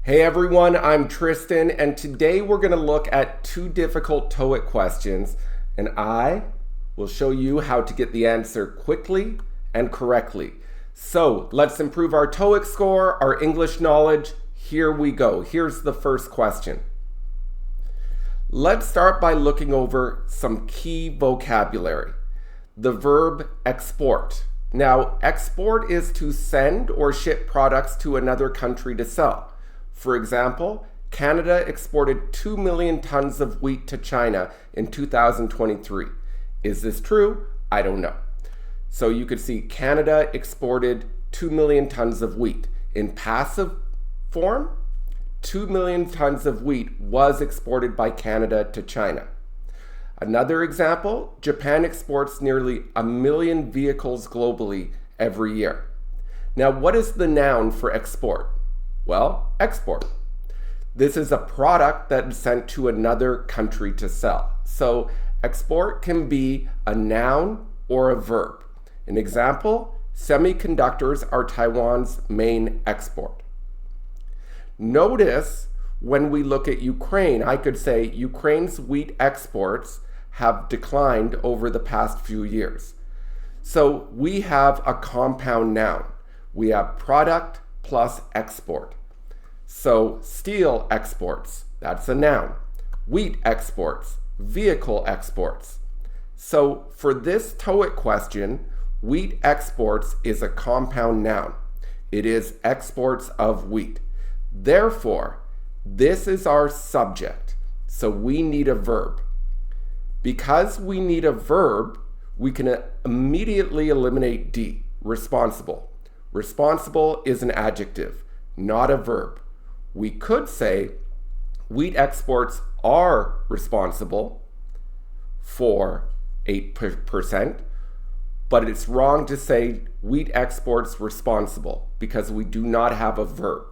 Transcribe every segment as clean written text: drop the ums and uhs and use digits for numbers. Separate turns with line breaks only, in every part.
Hey everyone, I'm Tristan, and today we're going to look at two difficult Toeic questions, and I will show you how to get the answer quickly and correctly. So let's improve our Toeic score, our English knowledge. Here we go. Here's the first question. Let's start by looking over some key vocabulary. The verb export. Now, export is to send or ship products to another country to sell. For example, Canada exported 2 million tons of wheat to China in 2023. Is this true? I don't know. So you could see Canada exported 2 million tons of wheat. In passive form, 2 million tons of wheat was exported by Canada to China. Another example, Japan exports nearly 1 million vehicles globally every year. Now, what is the noun for export? Well, export. This is a product that is sent to another country to sell. So export can be a noun or a verb. An example, semiconductors are Taiwan's main export. Notice when we look at Ukraine, I could say Ukraine's wheat exports have declined over the past few years. So we have a compound noun. We have product plus export. So steel exports, that's a noun. Wheat exports, vehicle exports. So for this Toeic question, wheat exports is a compound noun. It is exports of wheat. Therefore, this is our subject. So we need a verb. Because we need a verb, we can immediately eliminate D, responsible. Responsible is an adjective, not a verb. We could say wheat exports are responsible for 8%, but it's wrong to say wheat exports responsible because we do not have a verb.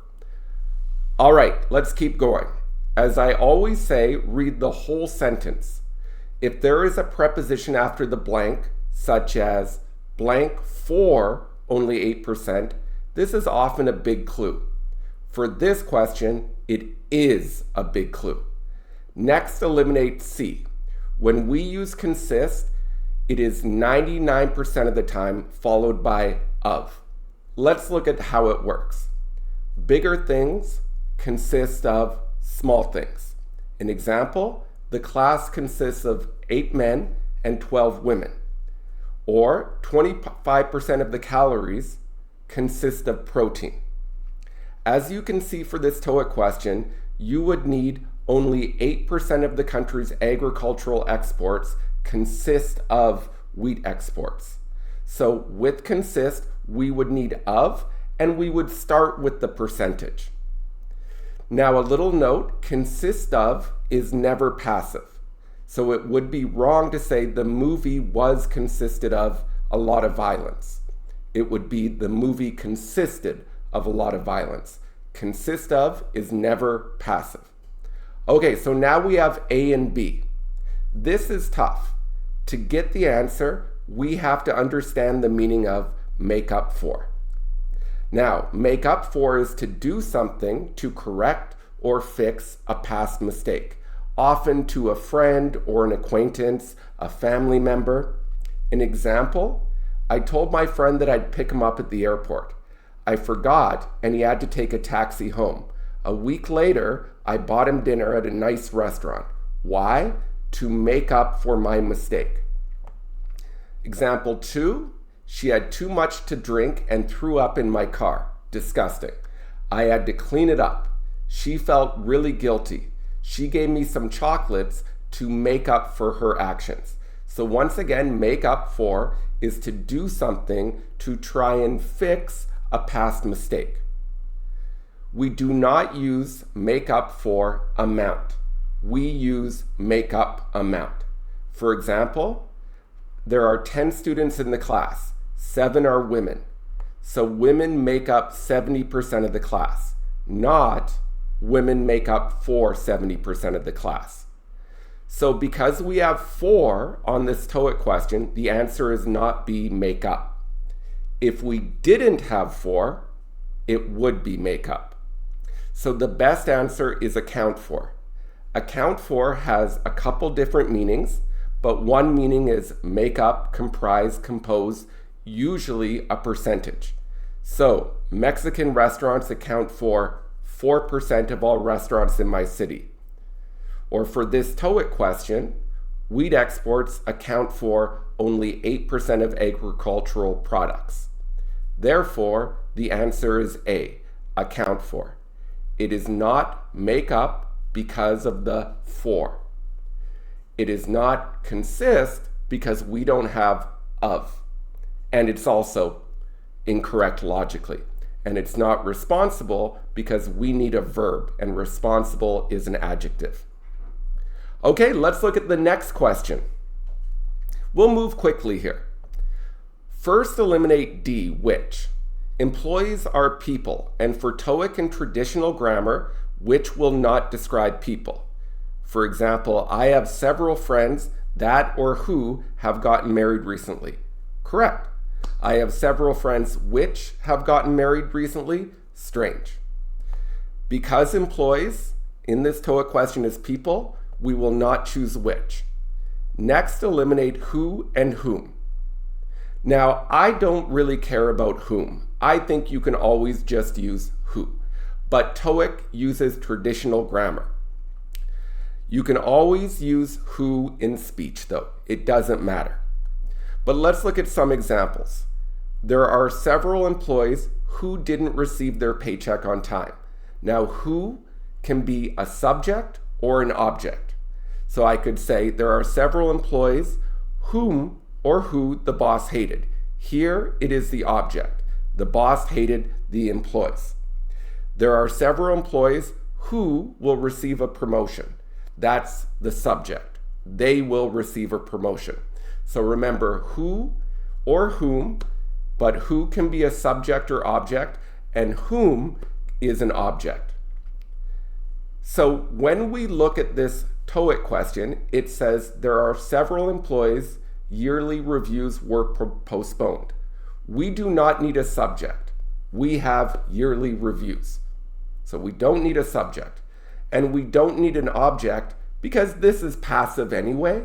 All right, let's keep going. As I always say, read the whole sentence. If there is a preposition after the blank, such as blank for only 8%, this is often a big clue. For this question, it is a big clue. Next, eliminate C. When we use consist, it is 99% of the time followed by of. Let's look at how it works. Bigger things consist of small things. An example, the class consists of 8 men and 12 women. Or 25% of the calories consist of protein. As you can see for this Toeic question, you would need only 8% of the country's agricultural exports consist of wheat exports. So with consist, we would need of, and we would start with the percentage. Now a little note, consist of is never passive. So it would be wrong to say the movie was consisted of a lot of violence. It would be the movie consisted of a lot of violence. Consist of is never passive. Okay, so now we have A and B. This is tough. To get the answer, we have to understand the meaning of make up for. Now, make up for is to do something to correct or fix a past mistake, often to a friend or an acquaintance, a family member. An example, I told my friend that I'd pick him up at the airport. I forgot and he had to take a taxi home. A week later, I bought him dinner at a nice restaurant. Why? To make up for my mistake. Example 2, she had too much to drink and threw up in my car. Disgusting. I had to clean it up. She felt really guilty. She gave me some chocolates to make up for her actions. So once again, make up for is to do something to try and fix a past mistake. We do not use make up for amount. We use make up amount. For example, there are 10 students in the class. 7 are women. So women make up 70% of the class, not women make up for 70% of the class. So because we have 4 on this Toeic question, the answer is not B, make up. If we didn't have 4, it would be make up. So the best answer is account for. Account for has a couple different meanings, but one meaning is make up, comprise, compose, usually a percentage. So Mexican restaurants account for 4% of all restaurants in my city. Or for this Toeic question, wheat exports account for only 8% of agricultural products. Therefore, the answer is A, account for. It is not make up because of the for. It is not consist because we don't have of. And it's also incorrect logically. And it's not responsible because we need a verb, and responsible is an adjective. Okay, let's look at the next question. We'll move quickly here. First, eliminate D, which. Employees are people, and for Toeic and traditional grammar, which will not describe people. For example, I have several friends that or who have gotten married recently. Correct. I have several friends which have gotten married recently. Strange. Because employees in this Toeic question is people, we will not choose which. Next, eliminate who and whom. Now, I don't really care about whom. I think you can always just use who. But Toeic uses traditional grammar. You can always use who in speech, though. It doesn't matter. But let's look at some examples. There are several employees who didn't receive their paycheck on time. Now, who can be a subject or an object. So I could say there are several employees whom or who the boss hated. Here it is the object. The boss hated the employees. There are several employees who will receive a promotion. That's the subject. They will receive a promotion. So remember who or whom, but who can be a subject or object, and whom is an object. So when we look at this Toeic question, it says there are several employees, yearly reviews were postponed. We do not need a subject. We have yearly reviews. So we don't need a subject. And we don't need an object because this is passive anyway,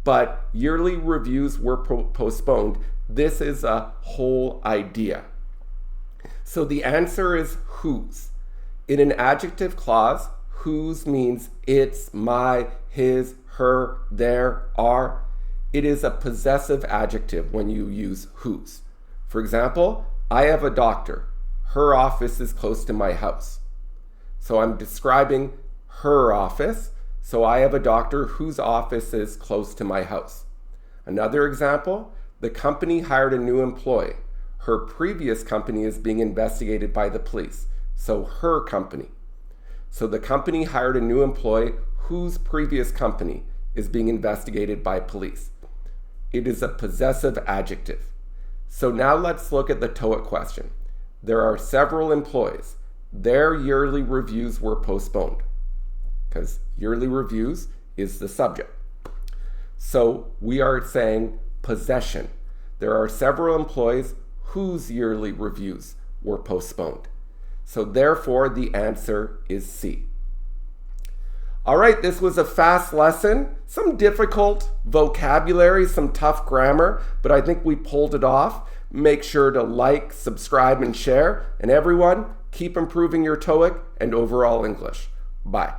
but yearly reviews were postponed. This is a whole idea. So the answer is whose. In an adjective clause, whose means it's, my, his, her, their, our. It is a possessive adjective when you use whose. For example, I have a doctor. Her office is close to my house. So I'm describing her office. So I have a doctor whose office is close to my house. Another example, the company hired a new employee. Her previous company is being investigated by the police. So her company. So the company hired a new employee whose previous company is being investigated by police. It is a possessive adjective. So now let's look at the Toeic question. There are several employees. Their yearly reviews were postponed because yearly reviews is the subject. So we are saying possession. There are several employees whose yearly reviews were postponed. So therefore, the answer is C. All right, this was a fast lesson. Some difficult vocabulary, some tough grammar, but I think we pulled it off. Make sure to like, subscribe, and share. And everyone, keep improving your Toeic and overall English. Bye.